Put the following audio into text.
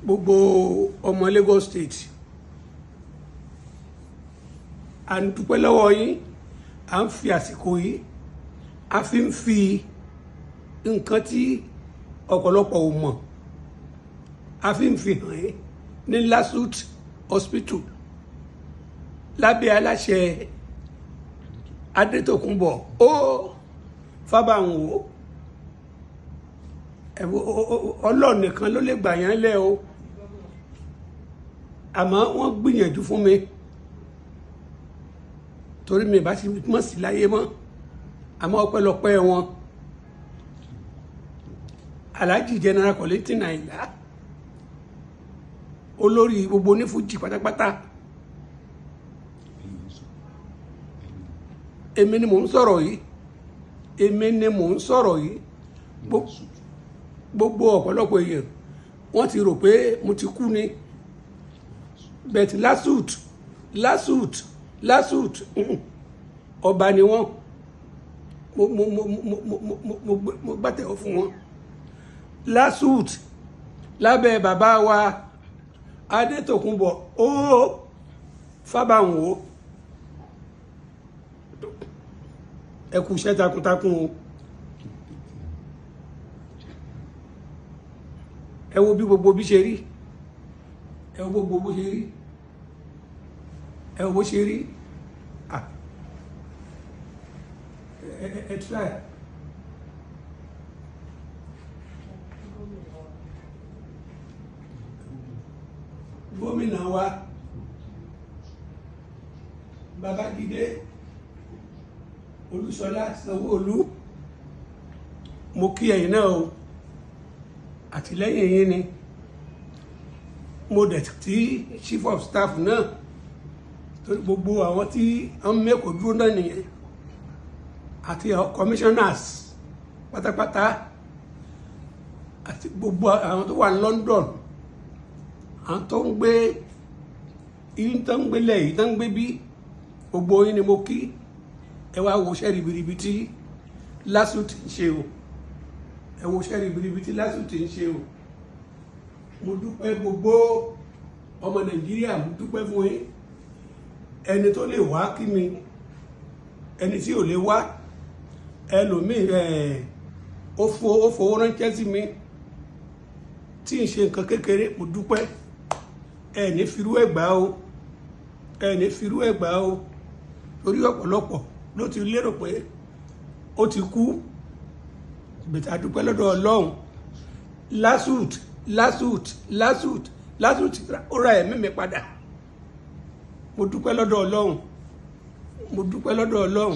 gbogbo ọmọ Lagos State à ń dúpẹ́ lọ́wọ́ yín à ń fi àsìkò yìí a fi ń fi nǹkan tí ọ̀pọ̀lọpọ̀ ò mọ̀ a fi ń fi hàn yín ní LASUT hospital lábẹ́ aláṣẹ Adétòkunbọ̀ ó Fábànwò Ọlọ́run nìkan ló lè gbà yán lẹ́ o àmọ́ wọ́n gbìyànjú fún mi torí mi bá ti mọ̀ sí láyé mọ́ àmọ́ ọpẹ́lọpẹ́ wọn Alhaji Gen Kollington Ayinla olórí gbogbo onífújì pátápátá èmi ni mò ń sọ̀rọ̀ yìí gbogbo ọ̀pọ̀lọpọ̀ èèyàn wọ́n ti rò pé mo ti kú ni bẹ̀tì LASUT ọba ni wọ́n mo gbàtẹ̀wọ́ fún wọn LASUT lábẹ́ bàbá wa Adétòkunbọ̀ ó Fábànwò ẹ kú iṣẹ́ takuntakun o ẹ wo bí gbogbo bí ṣe rí ẹ wo gbogbo bó ṣe rí ẹ wo bó ṣe rí ẹ try gómìnà wa Babájídé Olúṣọlá Sanwó-Olú mo kí ẹ̀yin náà o àtìlẹ́yìn yín ni mo dẹ̀ tí chief of staff náà torí gbogbo àwọn tí wọ́n mẹ́kọ̀ọ́ dúró náà nìyẹn àti commissioners pátápátá àti gbogbo àwọn tó wà ní London àwọn tó ń gbé yìí tó ń gbé lẹ́yìn tó ń gbé bí gbogbo yín ni mo kí ẹ wá wo iṣẹ́ ribiribi tí LASUT ń ṣe o ẹ wo iṣẹ́ ribiribi tí LASUT ń ṣe o mo dúpẹ́ gbogbo ọmọ Nàìjíríà mo dúpẹ́ fún yín ẹni tó lè wá kí mi ẹni tí ò lè wá ẹlòmíì ó fowó ránṣẹ́ sí mi tí ń ṣe nǹkan kékeré mo dúpẹ́ ẹni firú ẹ̀gbá o torí ọ̀pọ̀lọpọ̀ ló ti lérò pé ó ti kú bẹ̀tà dúpẹ́ lọ́dọ̀ Ọlọ́run LASUT ó ra ẹ̀mí mi padà mo dúpẹ́ lọ́dọ̀ Ọlọ́run